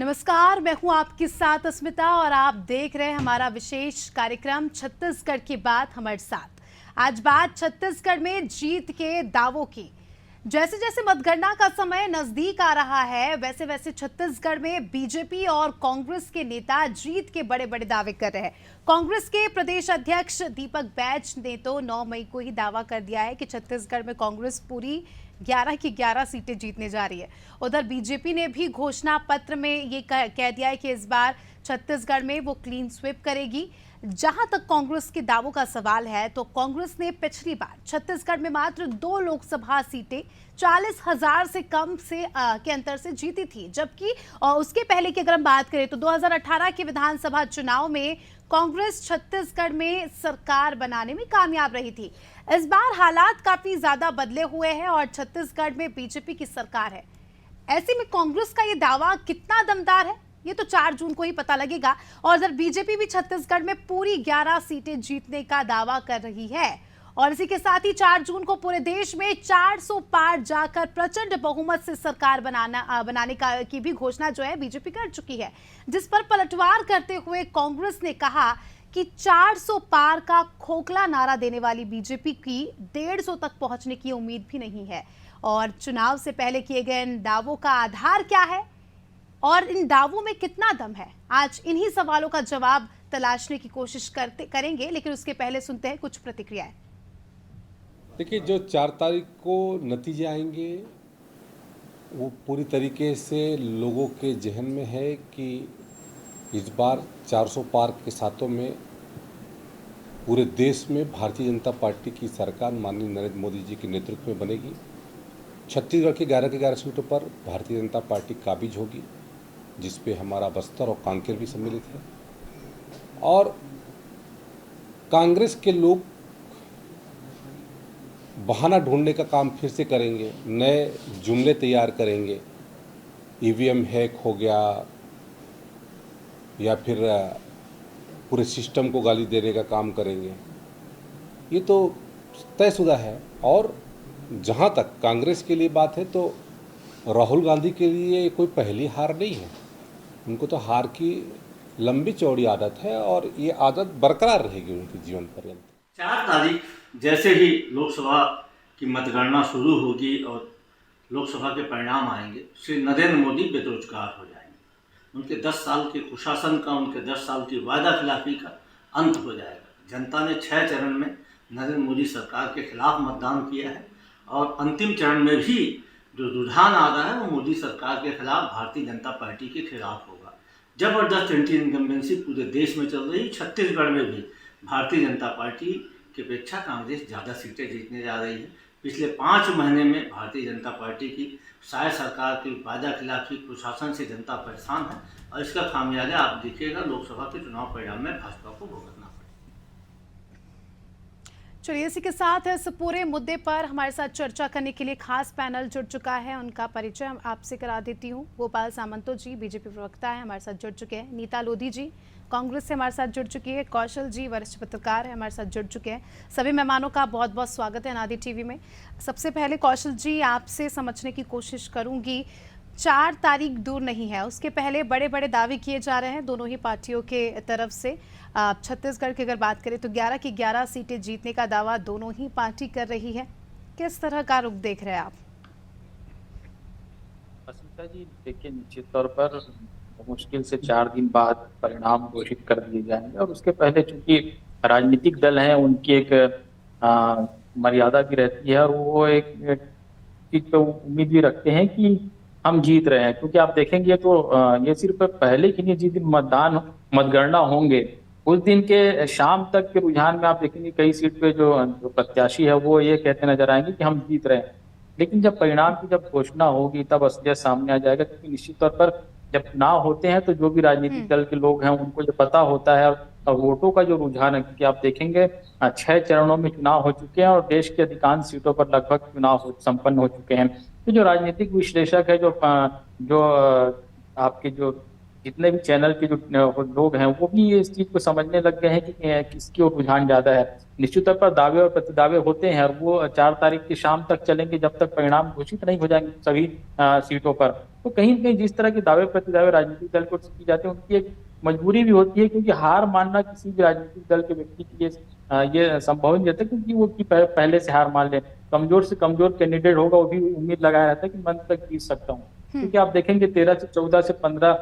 नमस्कार, मैं हूं आपके साथ अस्मिता और आप देख रहे हैं हमारा विशेष कार्यक्रम छत्तीसगढ़ की बात हमारे साथ। आज बात छत्तीसगढ़ में जीत के दावों की। जैसे जैसे मतगणना का समय नजदीक आ रहा है, वैसे वैसे छत्तीसगढ़ में बीजेपी और कांग्रेस के नेता जीत के बड़े बड़े दावे कर रहे हैं। कांग्रेस के प्रदेश अध्यक्ष दीपक बैज ने तो 9 मई को ही दावा कर दिया है कि छत्तीसगढ़ में कांग्रेस पूरी 11 की 11 सीटें जीतने जा रही है। उधर बीजेपी ने भी घोषणा पत्र में ये कह दिया है कि इस बार छत्तीसगढ़ में वो क्लीन स्वीप करेगी। जहां तक कांग्रेस के दावों का सवाल है, तो कांग्रेस ने पिछली बार छत्तीसगढ़ में मात्र 2 लोकसभा सीटें 40,000 से कम के अंतर से जीती थी, जबकि उसके पहले की अगर हम बात करें तो 2018 के विधानसभा चुनाव में कांग्रेस छत्तीसगढ़ में सरकार बनाने में कामयाब रही थी। इस बार हालात काफी ज्यादा बदले हुए हैं और छत्तीसगढ़ में बीजेपी की सरकार है। ऐसे में कांग्रेस का ये दावा कितना दमदार है, ये तो 4 जून को ही पता लगेगा। और इधर बीजेपी भी छत्तीसगढ़ में पूरी 11 सीटें जीतने का दावा कर रही है और इसी के साथ ही 4 जून को पूरे देश में 400 पार जाकर प्रचंड बहुमत से सरकार बनाने की भी घोषणा जो है बीजेपी कर चुकी है, जिस पर पलटवार करते हुए कांग्रेस ने कहा कि 400 पार का खोखला नारा देने वाली बीजेपी की 150 तक पहुंचने की उम्मीद भी नहीं है। और चुनाव से पहले किए गए इन दावों का आधार क्या है और इन दावों में कितना दम है, आज इन्हीं सवालों का जवाब तलाशने की कोशिश करेंगे। लेकिन उसके पहले सुनते हैं कुछ प्रतिक्रियाएं। देखिए, जो 4 तारीख को नतीजे आएंगे वो पूरी तरीके से लोगों के जहन में है कि इस बार 400 पार के साथों में पूरे देश में भारतीय जनता पार्टी की सरकार माननीय नरेंद्र मोदी जी के नेतृत्व में बनेगी। छत्तीसगढ़ की 11 की 11 सीटों पर भारतीय जनता पार्टी काबिज होगी, जिसपे हमारा बस्तर और कांकेर भी सम्मिलित है। और कांग्रेस के लोग बहाना ढूंढने का काम फिर से करेंगे, नए जुमले तैयार करेंगे। ईवीएम हैक हो गया या फिर पूरे सिस्टम को गाली देने का काम करेंगे, ये तो तयशुदा है। और जहाँ तक कांग्रेस के लिए बात है, तो राहुल गांधी के लिए कोई पहली हार नहीं है। उनको तो हार की लंबी चौड़ी आदत है और ये आदत बरकरार रहेगी उनके जीवन पर्यंत। 4 तारीख जैसे ही लोकसभा की मतगणना शुरू होगी और लोकसभा के परिणाम आएंगे, श्री नरेंद्र मोदी बेरोजगार हो जाएंगे। उनके 10 साल के कुशासन का, उनके 10 साल की वायदा खिलाफी का अंत हो जाएगा। जनता ने 6 चरण में नरेंद्र मोदी सरकार के खिलाफ मतदान किया है और अंतिम चरण में भी जो रुझान आ रहा है वो मोदी सरकार के खिलाफ, भारतीय जनता पार्टी के खिलाफ होगा। जबरदस्त एंटी इनकम्बेंसी पूरे देश में चल रही। छत्तीसगढ़ में भी भारतीय जनता पार्टी की अपेक्षा कांग्रेस ज़्यादा सीटें जीतने जा रही है। पिछले 5 महीने में भारतीय जनता पार्टी की शायद सरकार की वायदा खिलाफी कुशासन से जनता परेशान है और इसका खामियाजा आप देखिएगा लोकसभा के चुनाव परिणाम में भाजपा को भुगतना पड़ेगा। चलिए, इसी के साथ इस पूरे मुद्दे पर हमारे साथ चर्चा करने के लिए खास पैनल जुड़ चुका है। उनका परिचय आपसे करा देती हूँ। गोपाल सामंतो जी बीजेपी प्रवक्ता है, हमारे साथ जुड़ चुके हैं। नीता लोधी जी कांग्रेस से हमारे साथ जुड़ चुकी है। कौशल जी वरिष्ठ पत्रकार है, हमारे साथ जुड़ चुके हैं। सभी मेहमानों का बहुत बहुत स्वागत है अनादि टीवी में। सबसे पहले कौशल जी, आपसे समझने की कोशिश करूंगी, 4 तारीख दूर नहीं है, उसके पहले बड़े बड़े दावे किए जा रहे हैं दोनों ही पार्टियों के तरफ से। छत्तीसगढ़ की अगर बात करें तो 11 की 11 सीटें जीतने का दावा दोनों ही पार्टी कर रही है। किस तरह का रुख देख रहे हैं आप? अस्मिता जी, देखिए, निश्चित तौर पर मुश्किल से 4 दिन बाद परिणाम घोषित कर दिए जाएंगे और उसके पहले चूंकि राजनीतिक दल हैं, उनकी एक मर्यादा भी रहती है और वो एक चीज पे उम्मीद भी रखते हैं कि हम जीत रहे हैं। क्योंकि आप देखेंगे तो ये सिर्फ पहले की नहीं, जिस दिन मतगणना होंगे उस दिन के शाम तक के रुझान में आप देखेंगे कई सीट पे जो प्रत्याशी है वो ये कहते नजर आएंगे कि हम जीत रहे हैं। लेकिन जब परिणाम की जब घोषणा होगी तब असलियत सामने आ जाएगा। क्योंकि निश्चित तौर पर जब चुनाव होते हैं तो जो भी राजनीतिक दल के लोग हैं उनको ये पता होता है और वोटों का जो रुझान है, क्योंकि आप देखेंगे 6 चरणों में चुनाव हो चुके हैं और देश के अधिकांश सीटों पर लगभग चुनाव संपन्न हो चुके हैं। तो जो राजनीतिक विश्लेषक है, जो आपके जो जितने भी चैनल के जो लोग हैं वो भी इस चीज को समझने लग गए हैं कि किसकी ओर रुझान ज्यादा है। निश्चित तौर पर दावे और प्रतिदावे होते हैं और वो 4 तारीख की शाम तक चलेंगे जब तक परिणाम घोषित नहीं हो जाएंगे सभी सीटों पर। तो कहीं न कहीं जिस तरह के दावे प्रतिदावे राजनीतिक दल को की जाते हैं उनकी एक मजबूरी भी होती है, क्योंकि हार मानना किसी भी राजनीतिक दल के व्यक्ति के लिए ये संभव नहीं रहता, क्योंकि वो पहले से हार मान ले। कमजोर से कमजोर कैंडिडेट होगा वो भी उम्मीद लगाया रहता है कि मैं अंत तक जीत सकता हूँ। क्योंकि आप देखेंगे 13 से 14 से 15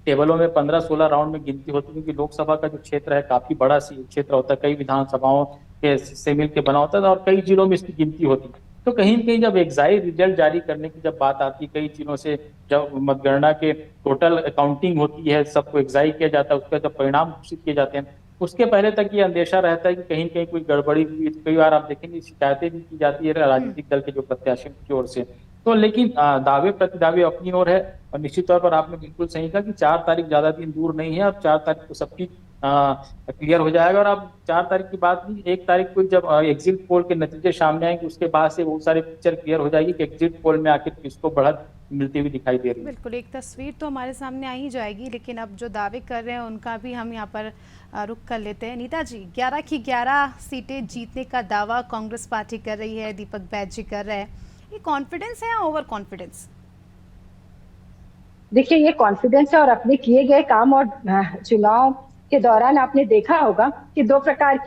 टेबलों में 15-16 राउंड में गिनती होती है, क्योंकि लोकसभा का जो क्षेत्र है काफी बड़ा क्षेत्र होता है, कई विधानसभाओं के से मिल के बना होता है और कई जिलों में इसकी गिनती होती है। तो कहीं न कहीं जब एक्साइट रिजल्ट जारी करने की जब बात आती है, कई जिलों से जब मतगणना के टोटल काउंटिंग होती है, सबको एक्साइट किया जाता है, उसका जब परिणाम घोषित किए जाते हैं, उसके पहले तक ये अंदेशा रहता है कि कहीं न कहीं कोई गड़बड़ी हुई। कई बार आप देखेंगे शिकायतें भी की जाती है राजनीतिक दल के जो प्रत्याशियों की ओर से। तो लेकिन दावे प्रतिदावे अपनी ओर है और निश्चित तौर पर आपने बिल्कुल सही कहा कि 4 तारीख ज्यादा दिन दूर नहीं है और 4 तारीख को सबकी क्लियर हो जाएगा। और अब 4 तारीख की बात नहीं, 1 तारीख को जब एग्जिट पोल के नतीजे सामने आएंगे उसके बाद से बहुत सारे पिक्चर क्लियर हो जाएगी कि एग्जिट पोल में आखिर किसको बढ़त मिलती हुई दिखाई दे रही है। बिल्कुल, एक तस्वीर तो हमारे सामने आ ही जाएगी, लेकिन अब जो दावे कर रहे हैं उनका भी हम यहाँ पर रुख कर लेते हैं। नीता जी, 11 की 11 सीटें जीतने का दावा कांग्रेस पार्टी कर रही है, दीपक बैज जी कर रहे हैं। ये कॉन्फिडेंस है या ओवर कॉन्फिडेंस? देखिए, ये कॉन्फिडेंस है और अपने किए गए काम और चुनाव के दौरान आपने देखा होगा कि दो प्रकार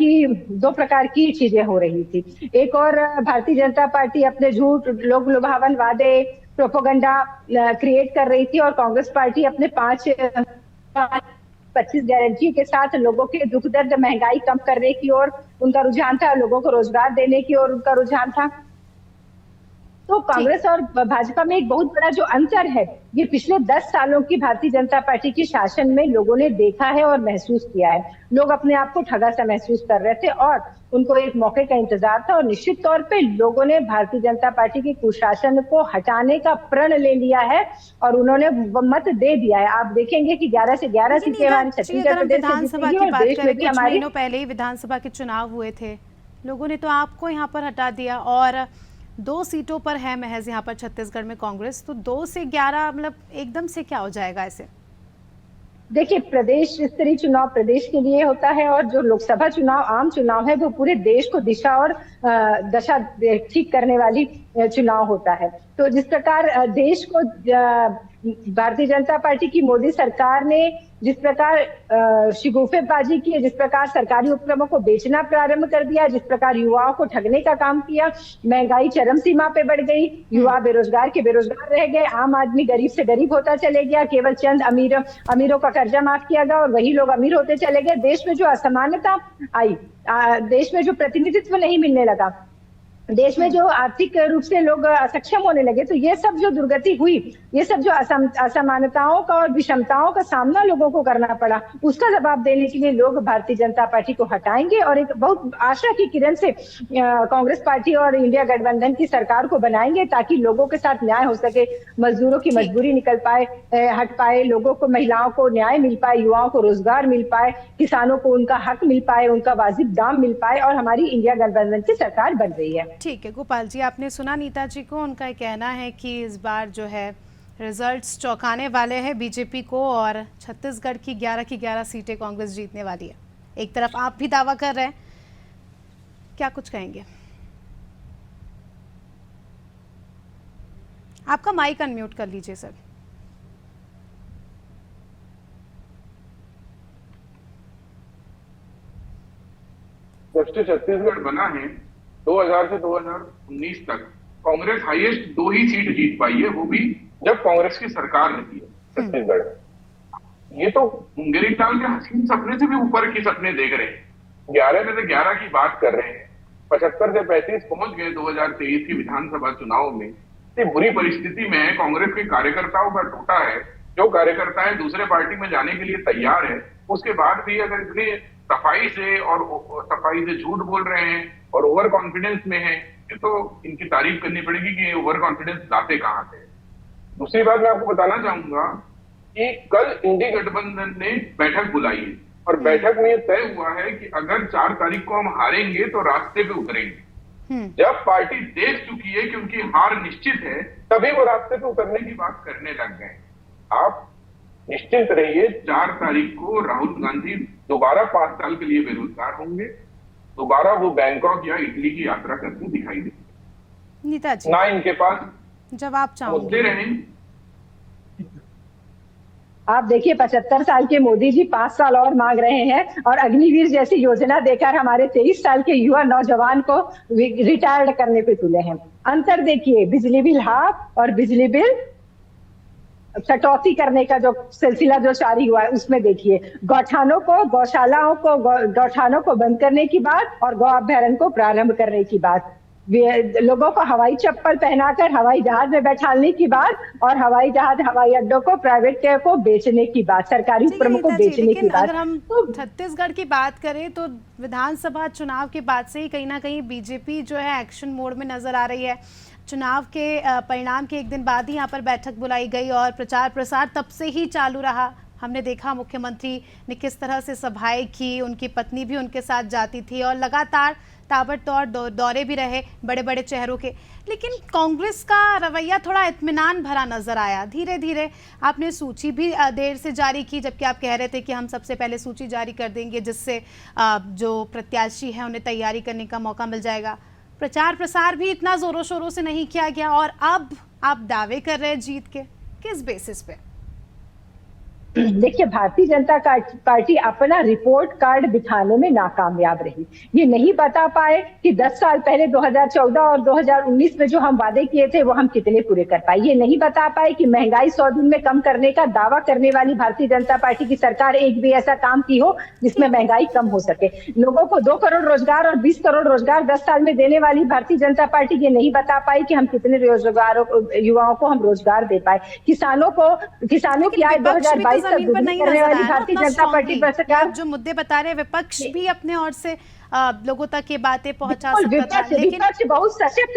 की चीजें हो रही थी। एक और भारतीय जनता पार्टी अपने झूठ, लोग लुभावन वादे, प्रोपोगंडा क्रिएट कर रही थी और कांग्रेस पार्टी अपने 25 गारंटी के साथ लोगों के दुख दर्द, महंगाई कम करने की ओर उनका रुझान था, लोगों को रोजगार देने की ओर उनका रुझान था। तो कांग्रेस और भाजपा में एक बहुत बड़ा जो अंतर है, ये पिछले 10 सालों की भारतीय जनता पार्टी के शासन में लोगों ने देखा है और महसूस किया है। लोग अपने आप को ठगा सा महसूस कर रहे थे और उनको एक मौके का इंतजार था और निश्चित तौर पे लोगों ने भारतीय जनता पार्टी के कुशासन को हटाने का प्रण ले लिया है और उन्होंने मत दे दिया है। आप देखेंगे कि 11 से 11 सीटें हमारे छत्तीसगढ़ प्रदेश से जीतेंगी और देश में भी हमारी। महीनों पहले ही विधानसभा के चुनाव हुए थे, लोगों ने तो आपको यहाँ पर हटा दिया और 2 सीटों पर है महज यहाँ पर छत्तीसगढ़ में कांग्रेस। तो 2 से 11 मतलब एकदम से क्या हो जाएगा ऐसे? देखिए, प्रदेश स्तरीय चुनाव प्रदेश के लिए होता है और जो लोकसभा चुनाव आम चुनाव है वो पूरे देश को दिशा और दशा ठीक करने वाली चुनाव होता है। तो जिस प्रकार देश को भारतीय जनता पार्टी की मोदी सरकार ने जिस प्रकार शिगुफेबाजी की, जिस प्रकार सरकारी उपक्रमों को बेचना प्रारंभ कर दिया, जिस प्रकार युवाओं को ठगने का काम किया, महंगाई चरम सीमा पे बढ़ गई, युवा बेरोजगार के बेरोजगार रह गए, आम आदमी गरीब से गरीब होता चले गया, केवल चंद अमीरों का कर्जा माफ किया गया और वही लोग अमीर होते चले गए। देश में जो असमानता आई, देश में जो प्रतिनिधित्व नहीं मिलने लगा, देश में जो आर्थिक रूप से लोग असक्षम होने लगे, तो ये सब जो दुर्गति हुई, ये सब जो असमानताओं का और विषमताओं का सामना लोगों को करना पड़ा, उसका जवाब देने के लिए लोग भारतीय जनता पार्टी को हटाएंगे और एक बहुत आशा की किरण से कांग्रेस पार्टी और इंडिया गठबंधन की सरकार को बनाएंगे ताकि लोगों के साथ न्याय हो सके, मजदूरों की मजबूरी निकल पाए, हट पाए, लोगों को, महिलाओं को न्याय मिल पाए, युवाओं को रोजगार मिल पाए, किसानों को उनका हक मिल पाए, उनका वाजिब दाम मिल पाए और हमारी इंडिया गठबंधन की सरकार बन रही है। ठीक है गोपाल जी, आपने सुना नीता जी को, उनका कहना है कि इस बार जो है रिजल्ट्स चौंकाने वाले हैं बीजेपी को और छत्तीसगढ़ की 11 की 11 सीटें कांग्रेस जीतने वाली है। एक तरफ आप भी दावा कर रहे हैं, क्या कुछ कहेंगे? आपका माइक अनम्यूट कर लीजिए सर। जब से छत्तीसगढ़ बना है 2000 से 2019 तक कांग्रेस हाईएस्ट 2 ही सीट जीत पाई है, वो भी जब कांग्रेस की सरकार रही है छत्तीसगढ़। ये तो मुंगेरी टाल के हसीन सपने से भी ऊपर के सपने देख रहे हैं। 11 में से 11 की बात कर रहे हैं, 75 से 35 पहुंच गए 2023 की विधानसभा चुनाव में। इतनी बुरी परिस्थिति में कांग्रेस के कार्यकर्ताओं का टूटा है। जो कार्यकर्ता है दूसरे पार्टी में जाने के लिए तैयार है, उसके बाद भी अगर इतनी सफाई से झूठ बोल रहे हैं और ओवर कॉन्फिडेंस में है, तो इनकी तारीफ करनी पड़ेगी कि ओवर कॉन्फिडेंस लाते कहां से। दूसरी बात मैं आपको बताना चाहूंगा कि कल इंडी गठबंधन ने बैठक बुलाई है और बैठक में तय हुआ है कि अगर 4 तारीख को हम हारेंगे तो रास्ते पे उतरेंगे। जब पार्टी देख चुकी है कि उनकी हार निश्चित है, तभी वो रास्ते पे उतरने की बात करने लग गए। आप निश्चिंत रहिए, 4 तारीख को राहुल गांधी दोबारा 5 साल के लिए बेरोजगार होंगे, दोबारा वो बैंकॉक या इटली की यात्रा करते दिखाई देंगे। नेताजी ना इनके पास जवाब मुद्दे चाहूंगी। रहेंगे। आप देखिए 75 साल के मोदी जी 5 साल और मांग रहे हैं और अग्निवीर जैसी योजना देकर हमारे 23 साल के युवा नौजवान को रिटायर्ड करने पे तुले हैं। अंतर देखिए, बिजली बिल हाफ और बिजली बिल कटौती करने का जो सिलसिला जो जारी हुआ है उसमें देखिए, गौठानों को, गौशालाओं को, गौठानों को बंद करने की बात और गौ अभ्यारण्य को प्रारंभ करने की बात, लोगों को हवाई चप्पल पहनाकर हवाई जहाज में बैठाने की बात और हवाई जहाज, हवाई अड्डों को प्राइवेट को बेचने की बात, सरकारी उपक्रमों को बेचने की बात। अगर हम तो छत्तीसगढ़ की बात करें तो विधानसभा चुनाव के बाद से ही कहीं ना कहीं बीजेपी जो है एक्शन मोड में नजर आ रही है। चुनाव के परिणाम के एक दिन बाद ही यहाँ पर बैठक बुलाई गई और प्रचार प्रसार तब से ही चालू रहा। हमने देखा मुख्यमंत्री ने किस तरह से सभाएं की, उनकी पत्नी भी उनके साथ जाती थी और लगातार ताबड़तोड़ दौरे भी रहे बड़े बड़े चेहरों के। लेकिन कांग्रेस का रवैया थोड़ा इत्मीनान भरा नजर आया। धीरे धीरे आपने सूची भी देर से जारी की, जबकि आप कह रहे थे कि हम सबसे पहले सूची जारी कर देंगे जिससे जो प्रत्याशी है उन्हें तैयारी करने का मौका मिल जाएगा। प्रचार प्रसार भी इतना जोरों शोरों से नहीं किया गया और अब आप दावे कर रहे हैं जीत के, किस बेसिस पे? देखिए, भारतीय जनता पार्टी अपना रिपोर्ट कार्ड दिखाने में नाकामयाब रही। ये नहीं बता पाए कि 10 साल पहले 2014 और 2019 में जो हम वादे किए थे वो हम कितने पूरे कर पाए। ये नहीं बता पाए कि महंगाई 100 दिन में कम करने का दावा करने वाली भारतीय जनता पार्टी की सरकार एक भी ऐसा काम की हो जिसमें महंगाई कम हो सके। लोगों को 2 करोड़ रोजगार और 20 करोड़ रोजगार 10 साल में देने वाली भारतीय जनता पार्टी ये नहीं बता पाई कि हम कितने युवाओं को हम रोजगार दे पाए। किसानों की आय 2022 जमीन पर नहीं नजर आया भारतीय जनता पार्टी पर सरकार जो मुद्दे बता रहे हैं, विपक्ष भी अपने ओर से लोगों तक ये बातें पहुंचा बिल्कुल, सकता था। लेकिन विपक्ष बहुत सशक्त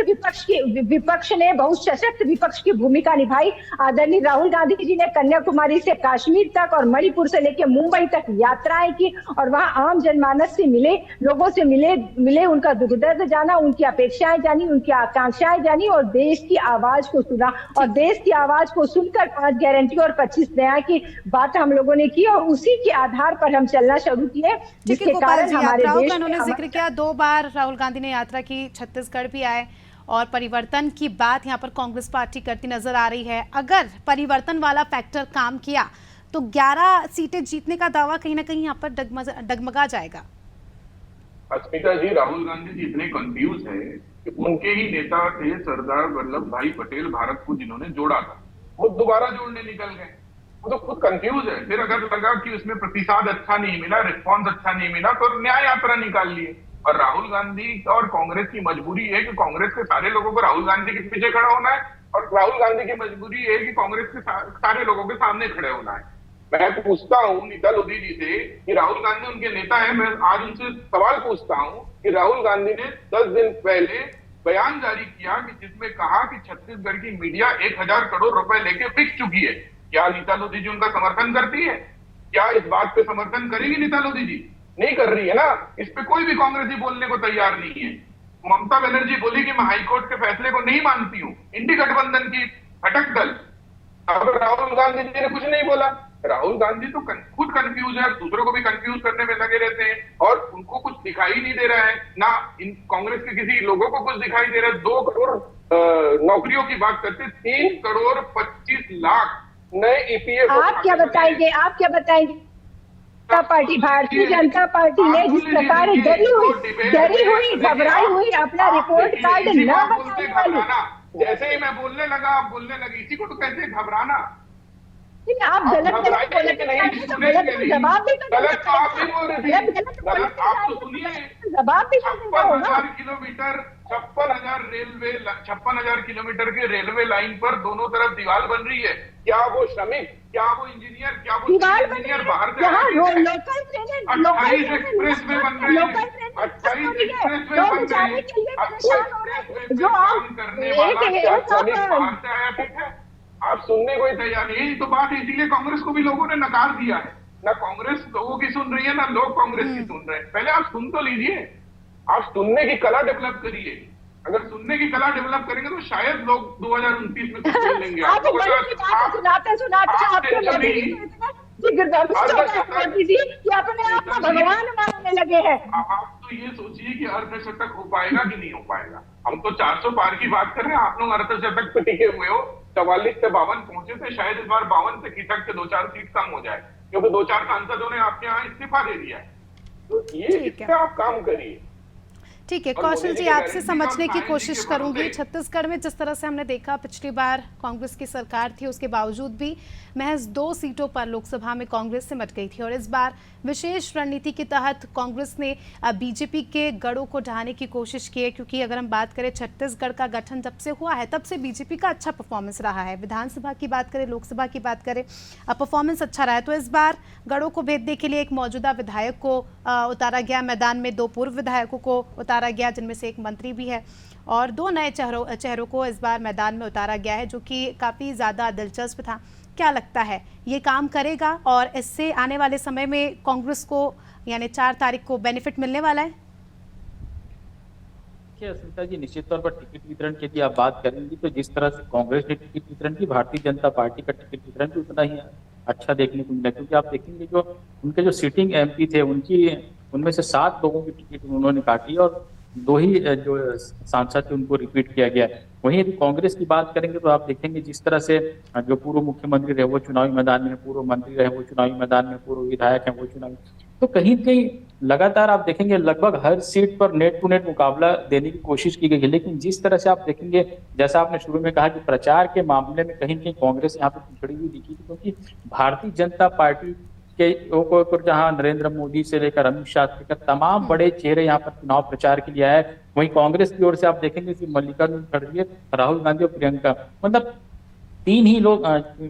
विपक्ष ने बहुत सशक्त विपक्ष की भूमिका निभाई। आदरणीय राहुल गांधी जी ने कन्याकुमारी से कश्मीर तक और मणिपुर से लेकर मुंबई तक यात्राएं की और वहां आम जनमानस से मिले, लोगों से मिले, उनका दुख दर्द जाना, उनकी अपेक्षाएं जानी, उनकी आकांक्षाएं जानी और देश की आवाज को सुना। और देश की आवाज को सुनकर 5 गारंटी और 25 न्याय की बात हम लोगों ने की और उसी के आधार पर हम चलना शुरू किए, जिसके कारण हमारे देश में जिक्र किया 2 बार राहुल गांधी ने यात्रा की, छत्तीसगढ़ भी आए और परिवर्तन की बात यहाँ पर कांग्रेस पार्टी करती नजर आ रही है। अगर परिवर्तन वाला फैक्टर काम किया तो 11 सीटें जीतने का दावा कहीं ना कहीं यहाँ पर डगमगा जाएगा। अस्मिता जी, राहुल गांधी जी इतने कंफ्यूज है कि उनके ही नेता थे सरदार वल्लभ भाई पटेल, भारत को जिन्होंने जोड़ा था, वो दोबारा जोड़ने निकल गए। वो तो खुद कंफ्यूज है। फिर अगर लगा कि उसमें प्रतिसाद अच्छा नहीं मिला, रिस्पॉन्स अच्छा नहीं मिला तो न्याय यात्रा निकाल लिए। और राहुल गांधी और कांग्रेस की मजबूरी है कि कांग्रेस के सारे लोगों को राहुल गांधी के पीछे खड़ा होना है और राहुल गांधी की मजबूरी है कि कांग्रेस के सारे लोगों के सामने खड़े होना है। मैं पूछता हूँ नीता लोधी जी से कि राहुल गांधी उनके नेता है, मैं आज उनसे सवाल पूछता हूँ कि राहुल गांधी ने 10 दिन पहले बयान जारी किया कि जिसमें कहा कि छत्तीसगढ़ की मीडिया 1000 करोड़ रुपए लेके बिक चुकी है। क्या नीता लोधी जी उनका समर्थन करती है? क्या इस बात पे समर्थन करेगी नीता लोधी जी? नहीं कर रही है ना। इस पे कोई भी कांग्रेसी बोलने को तैयार नहीं है। ममता बनर्जी बोली कि मैं हाईकोर्ट के फैसले को नहीं मानती हूँ, इंडी गठबंधन की घटक दल। अब राहुल गांधी जी ने कुछ नहीं बोला। राहुल गांधी तो खुद कंफ्यूज है, दूसरों को भी कंफ्यूज करने में लगे रहते हैं और उनको कुछ दिखाई नहीं दे रहा है ना। इन कांग्रेस के किसी लोगों को कुछ दिखाई दे रहा है। 2 करोड़ नौकरियों की बात करते, 3 करोड़ 25 लाख नए ईपीएफ। आप क्या बताएंगे? पार्टी, भारतीय जनता पार्टी ने जिस प्रकार डरी हुई, घबराई हुई अपना रिपोर्ट कार्ड न बताने वाली। जैसे ही मैं बोलने लगा आप बोलने लगे, इसी को तो कहते हैं घबराना। आप गलत जवाब भी गलत तो आप ही बोल रहे थे। गलत आप तो सुनिए, जवाब भी 56,000 किलोमीटर 56,000 किलोमीटर के रेलवे लाइन पर दोनों तरफ दीवार बन रही है। क्या वो श्रमिक, क्या वो इंजीनियर, क्या वो इंजीनियर बाहर से 28 एक्सप्रेस वे बन रही है, 28 एक्सप्रेस वे बन रही है। जो काम करने वाला क्या श्रमिक बाहर से आया? ठीक है, आप सुनने को ही तैयार नहीं। यही तो बात है, इसीलिए कांग्रेस को भी लोगों ने नकार दिया है। ना कांग्रेस लोगों की सुन रही है, ना लोग कांग्रेस की सुन रहे हैं। पहले आप सुन तो लीजिए, आप सुनने की कला डेवलप करिए। अगर सुनने की कला डेवलप करेंगे तो शायद लोग 2029 में कुछ बोल लेंगे। आप सुनाते सुनाते आपको कि अपने आप को भगवान मानने लगे हैं। आप तो ये सोचिए कि अर्धशतक हो पाएगा कि नहीं हो पाएगा। हम तो 400 पार की बात कर रहे हैं, आप लोग अर्धशतक पे टिके हुए हो। 44 से 52 पहुंचे थे, शायद इस बार 52 से खिसक के 2-4 सीट कम हो जाए, क्योंकि 2-4 सांसदों ने आपके यहाँ इस्तीफा दे दिया है। तो ये इस पे आप काम करिए। ठीक है कौशल जी, आपसे समझने की कोशिश करूंगी। छत्तीसगढ़ में जिस तरह से हमने देखा, पिछली बार कांग्रेस की सरकार थी, उसके बावजूद भी महज 2 सीटों पर लोकसभा में कांग्रेस सिमट गई थी, और इस बार विशेष रणनीति के तहत कांग्रेस ने बीजेपी के गढ़ों को ढहाने की कोशिश की है। क्योंकि अगर हम बात करें, छत्तीसगढ़ का गठन जब से हुआ है तब से बीजेपी का अच्छा परफॉर्मेंस रहा है। विधानसभा की बात करें, लोकसभा की बात करें, परफॉर्मेंस अच्छा रहा है। तो इस बार गढ़ों को भेदने के लिए एक मौजूदा विधायक को उतारा गया मैदान में, 2 पूर्व विधायकों को उतारा गया, जिनमें से एक मंत्री भी है, और 2 नए चेहरों को इस बार मैदान में उतारा गया है, जो कि काफ़ी ज़्यादा दिलचस्प था। क्या लगता है ये काम करेगा, और इससे आने वाले समय में कांग्रेस को यानी 4 तारीख को बेनिफिट मिलने वाला है? देखिए अस्मिता जी, निश्चित तौर पर टिकट वितरण की यदि आप बात करेंगी तो जिस तरह से कांग्रेस ने टिकट वितरण की, भारतीय जनता पार्टी का टिकट वितरण भी उतना ही अच्छा देखने को मिला। क्योंकि आप देखेंगे जो उनके जो सिटिंग एमपी थे, उनमें से 7 लोगों की टिकट उन्होंने काटी, और 2 ही जो सांसद थे उनको रिपीट किया गया। वहीं यदि कांग्रेस की बात करेंगे तो आप देखेंगे जिस तरह से जो पूर्व मुख्यमंत्री रहे वो चुनावी मैदान में, पूर्व मंत्री रहे वो चुनावी मैदान में, पूर्व विधायक हैं वो चुनावी, तो कहीं न कहीं लगातार आप देखेंगे लगभग हर सीट पर नेट टू नेट मुकाबला देने की कोशिश की गई है। लेकिन जिस तरह से आप देखेंगे, जैसा आपने शुरू में कहा कि प्रचार के मामले में कहीं न कहीं कांग्रेस यहाँ पे पिछड़ी हुई दिखी, क्योंकि भारतीय जनता पार्टी के ऊपर जहां नरेंद्र मोदी से लेकर अमित शाह तक तमाम बड़े चेहरे यहाँ पर चुनाव प्रचार के लिए आए, वहीं कांग्रेस की ओर से आप देखेंगे कि मल्लिकार्जुन खड़गे, राहुल गांधी और प्रियंका, मतलब 3 ही लोग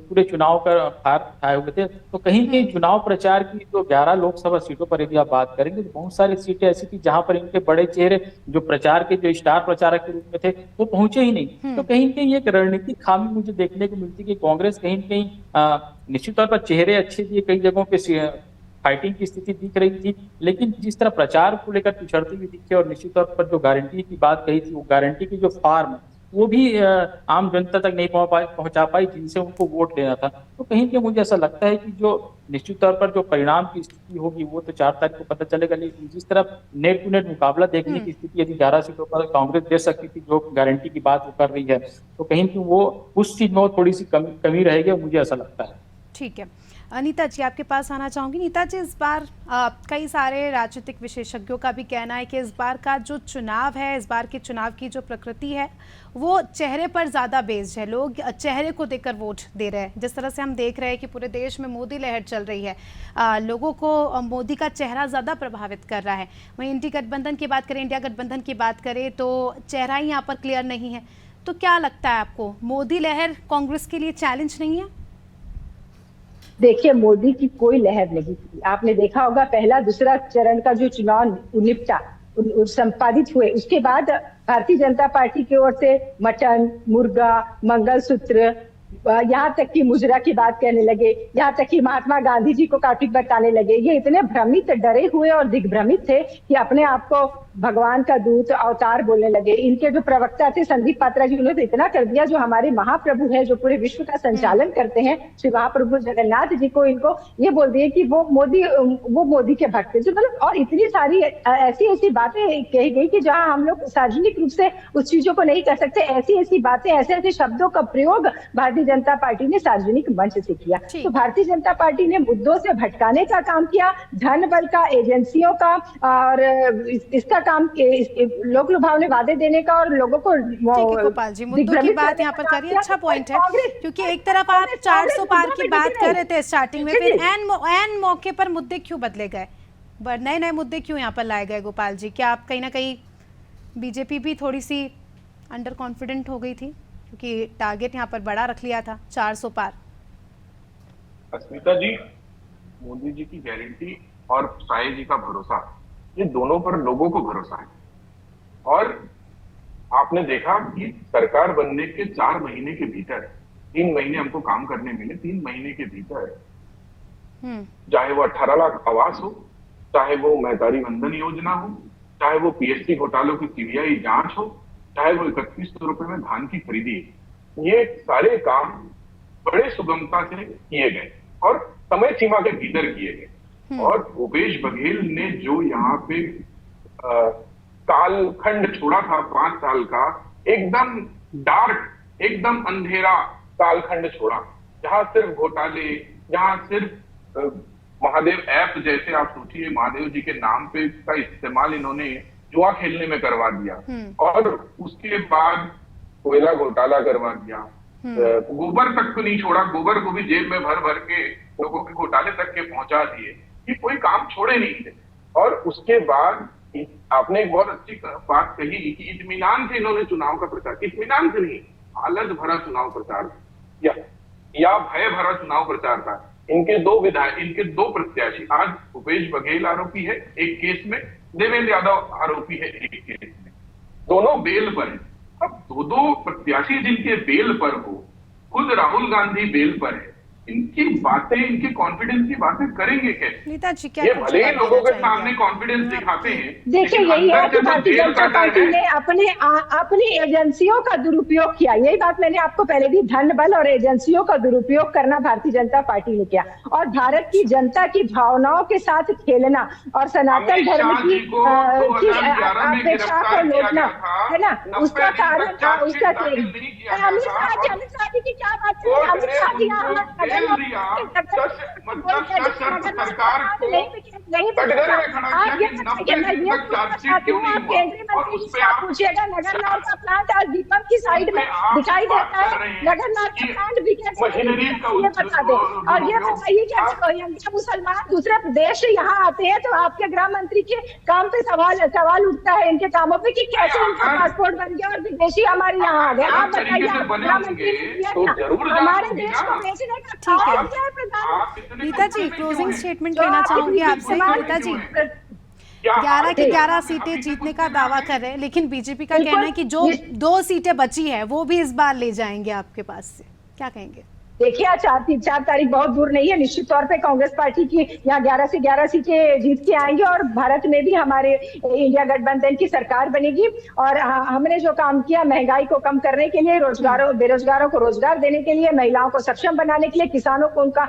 पूरे चुनाव का हार खाए हुए थे। तो कहीं कहीं चुनाव प्रचार की जो 11 लोकसभा सीटों पर यदि आप बात करेंगे तो बहुत सारी सीटें ऐसी थी जहां पर इनके बड़े चेहरे जो प्रचार के जो स्टार प्रचारक के रूप में थे वो पहुंचे ही नहीं। तो कहीं न कहीं एक रणनीतिक खामी मुझे देखने को मिलती कि कांग्रेस कहीं न कहीं निश्चित तौर पर चेहरे अच्छे थे, कई जगहों पे फाइटिंग की स्थिति दिख रही थी, लेकिन जिस तरह प्रचार को लेकर पिछड़ती हुई दिखी, और निश्चित तौर पर जो गारंटी की बात कही थी, वो गारंटी की जो फार्म वो भी आम जनता तक नहीं पहुंचा पाई जिनसे उनको वोट लेना था। तो कहीं ना मुझे ऐसा लगता है कि जो निश्चित तौर पर जो परिणाम की स्थिति होगी वो तो 4 तारीख को पता चलेगा। लेकिन जिस तरह नेट टू नेट मुकाबला देखने की स्थिति यदि 11 सीटों पर कांग्रेस दे सकती थी, जो गारंटी की बात वो कर रही है, तो कहीं ना वो उस चीज में थोड़ी सी कमी रहेगी, मुझे ऐसा लगता है। ठीक है, नीता जी आपके पास आना चाहूंगी। नीता जी, इस बार कई सारे राजनीतिक विशेषज्ञों का भी कहना है कि इस बार का जो चुनाव है, इस बार के चुनाव की जो प्रकृति है वो चेहरे पर ज़्यादा बेस्ड है। लोग चेहरे को देखकर वोट दे रहे हैं। जिस तरह से हम देख रहे हैं कि पूरे देश में मोदी लहर चल रही है, लोगों को मोदी का चेहरा ज़्यादा प्रभावित कर रहा है। वहीं इंडिया गठबंधन की बात करें, तो चेहरा ही यहाँ पर क्लियर नहीं है। तो क्या लगता है आपको, मोदी लहर कांग्रेस के लिए चैलेंज नहीं है? देखिए, मोदी की कोई लहर नहीं थी। आपने देखा होगा पहला दूसरा चरण का जो चुनाव निपटा संपादित हुए, उसके बाद भारतीय जनता पार्टी की ओर से मटन, मुर्गा, मंगलसूत्र, यहाँ तक कि मुजरा की बात करने लगे, यहाँ तक कि महात्मा गांधी जी को काफी बताने लगे। ये इतने भ्रमित, डरे हुए और दिग्भ्रमित थे कि अपने आप को भगवान का दूत, अवतार बोलने लगे। इनके जो प्रवक्ता थे संदीप पात्रा जी, उन्होंने तो इतना कर दिया, जो हमारे महाप्रभु है, जो पूरे विश्व का संचालन करते हैं, श्री महाप्रभु जगन्नाथ जी को, इनको ये बोल दिए कि वो मोदी के भक्त थे। मतलब और इतनी सारी ऐसी बातें कही गई कि जहां हम लोग सार्वजनिक रूप से उस चीजों को नहीं कर सकते, ऐसी बातें, ऐसे शब्दों का प्रयोग भारतीय जनता पार्टी ने सार्वजनिक मंच से किया। तो भारतीय जनता पार्टी ने मुद्दों से भटकाने का काम किया, धन बल का, एजेंसियों का, और इसका काम, लोक लुभावने वादे देने का, और लोगों को। ठीक है गोपाल जी, मुद्दों की बात यहाँ पर करिए, अच्छा पॉइंट है, क्योंकि एक तरफ आप 400 पार की बात कर रहे थे स्टार्टिंग में, फिर एन मौके पर मुद्दे क्यों बदले गए, नए मुद्दे क्यों यहाँ पर लाए गए? गोपाल जी, क्या आप कहीं ना कहीं बीजेपी भी थोड़ी सी अंडर कॉन्फिडेंट हो गई थी, क्योंकि टारगेट यहाँ पर बड़ा रख लिया था 400 पार? अस्मिता जी, मोदी जी की गारंटी और साये जी का भरोसा, ये दोनों पर लोगों को भरोसा है। और आपने देखा कि सरकार बनने के 4 महीने के भीतर, 3 महीने हमको काम करने मिले, 3 महीने के भीतर, चाहे वो 18 लाख आवास हो, चाहे वो महतारी वंदन योजना हो, चाहे वो पीएससी घोटालों की सीबीआई जांच हो, चाहे वो 3100 रुपए में धान की खरीदी, ये सारे काम बड़े सुगमता से किए गए और समय सीमा के भीतर किए गए। और भूपेश बघेल ने जो यहाँ पे कालखंड छोड़ा था 5 साल का, एकदम डार्क, एकदम अंधेरा कालखंड छोड़ा, जहां सिर्फ घोटाले, जहां सिर्फ महादेव ऐप जैसे, आप सोचिए महादेव जी के नाम पे का इस्तेमाल इन्होंने जुआ खेलने में करवा दिया, और उसके बाद कोयला घोटाला करवा दिया, गोबर तक को नहीं छोड़ा, गोबर को भी जेब में भर भर के लोगों के घोटाले तक के पहुंचा दिए, कि कोई काम छोड़े नहीं थे। और उसके बाद आपने एक बहुत अच्छी बात कही कि इत्मीनान से इन्होंने चुनाव का प्रचार, इत्मीनान से नहीं, हालत भरा चुनाव प्रचार या भय भरा चुनाव प्रचार था। इनके दो प्रत्याशी, आज भूपेश बघेल आरोपी है एक केस में, देवेंद्र यादव आरोपी है एक केस में, दोनों बेल पर है। अब दो प्रत्याशी जिनके बेल पर हो, खुद राहुल गांधी बेल पर है, इनकी बातें, इनकी कॉन्फिडेंस की बातें करेंगे कैसे? नीता जी, क्या ये भले ही लोगों के सामने कॉन्फिडेंस दिखाते हैं। देखिए, यही है कि भारतीय जनता पार्टी ने अपनी एजेंसियों का दुरुपयोग किया। यही बात मैंने आपको पहले भी, धन बल और एजेंसियों का दुरुपयोग करना भारतीय जनता पार्टी ने किया, और भारत की जनता की भावनाओं के साथ खेलना और सनातन धर्म की अपेक्षा को लौटना, है ना, उसका कारण था, उसका अमित शाह जी की क्या बात है, अमित शाह जी सरकार को कटघरे में खड़ा किया कि 90 तक चार्जशीट क्यों नहीं हुआ, और उस पे आप पूछिएगा नगरनार का प्लांट और दीपक की साइड में दिखाई देता है, नगरनार का प्लांट बिकेट मशीनरी का ये बता दे। और ये बताइए कि मुसलमान दूसरे देश से यहाँ आते हैं तो आपके गृह मंत्री के काम पे सवाल उठता है, इनके कामों पे, कि कैसे इनका पासपोर्ट बन गया और विदेशी हमारे यहाँ आ गए। आप बताइए, गृह मंत्री हमारे देश को बेचने का ठीक है नीता जी, क्लोजिंग स्टेटमेंट लेना चाहूंगी आपसे। नीता जी, 11 की 11 सीटें जीतने का दावा कर रहे हैं, लेकिन बीजेपी का कहना है कि जो 2 सीटें बची है वो भी इस बार ले जाएंगे आपके पास से, क्या कहेंगे? देखिए, आज 4 तारीख बहुत दूर नहीं है, निश्चित तौर पे कांग्रेस पार्टी की यहाँ 11 से 11 सीटें जीत के आएंगे, और भारत में भी हमारे इंडिया गठबंधन की सरकार बनेगी। और हमने जो काम किया, महंगाई को कम करने के लिए, बेरोजगारों को रोजगार देने के लिए, महिलाओं को सक्षम बनाने के लिए, किसानों को उनका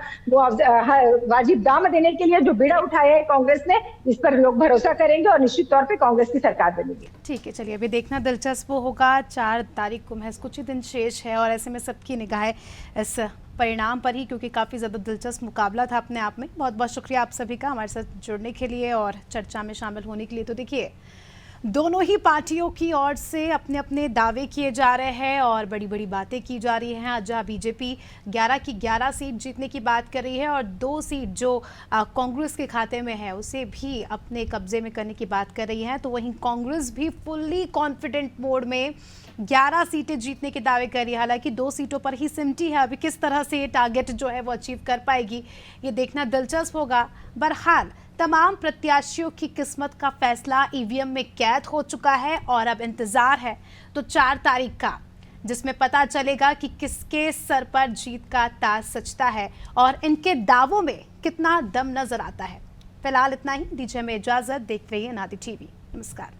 वाजिब दाम देने के लिए जो बीड़ा उठाया है कांग्रेस ने, इस पर लोग भरोसा करेंगे और निश्चित तौर पर कांग्रेस की सरकार बनेगी। ठीक है, चलिए अभी देखना दिलचस्प होगा। 4 तारीख को महज कुछ ही दिन शेष है, और ऐसे में सबकी निगाहें इस परिणाम पर ही, क्योंकि काफ़ी ज़्यादा दिलचस्प मुकाबला था अपने आप में। बहुत बहुत शुक्रिया आप सभी का हमारे साथ जुड़ने के लिए और चर्चा में शामिल होने के लिए। तो देखिए, दोनों ही पार्टियों की ओर से अपने अपने दावे किए जा रहे हैं और बड़ी बड़ी बातें की जा रही हैं। जहाँ बीजेपी 11 की 11 सीट जीतने की बात कर रही है और 2 सीट जो कांग्रेस के खाते में है उसे भी अपने कब्जे में करने की बात कर रही है, तो वहीं कांग्रेस भी फुल्ली कॉन्फिडेंट मोड में 11 सीटें जीतने के दावे कर रही है। हालांकि 2 सीटों पर ही सिमटी है, अभी किस तरह से ये टारगेट जो है वो अचीव कर पाएगी ये देखना दिलचस्प होगा। बहरहाल तमाम प्रत्याशियों की किस्मत का फैसला ईवीएम में कैद हो चुका है और अब इंतजार है तो 4 तारीख का, जिसमें पता चलेगा कि किसके सर पर जीत का ताज सजता है और इनके दावों में कितना दम नजर आता है। फिलहाल इतना ही, दीजिए हमें इजाजत। देखते रहिए नादी टीवी। नमस्कार।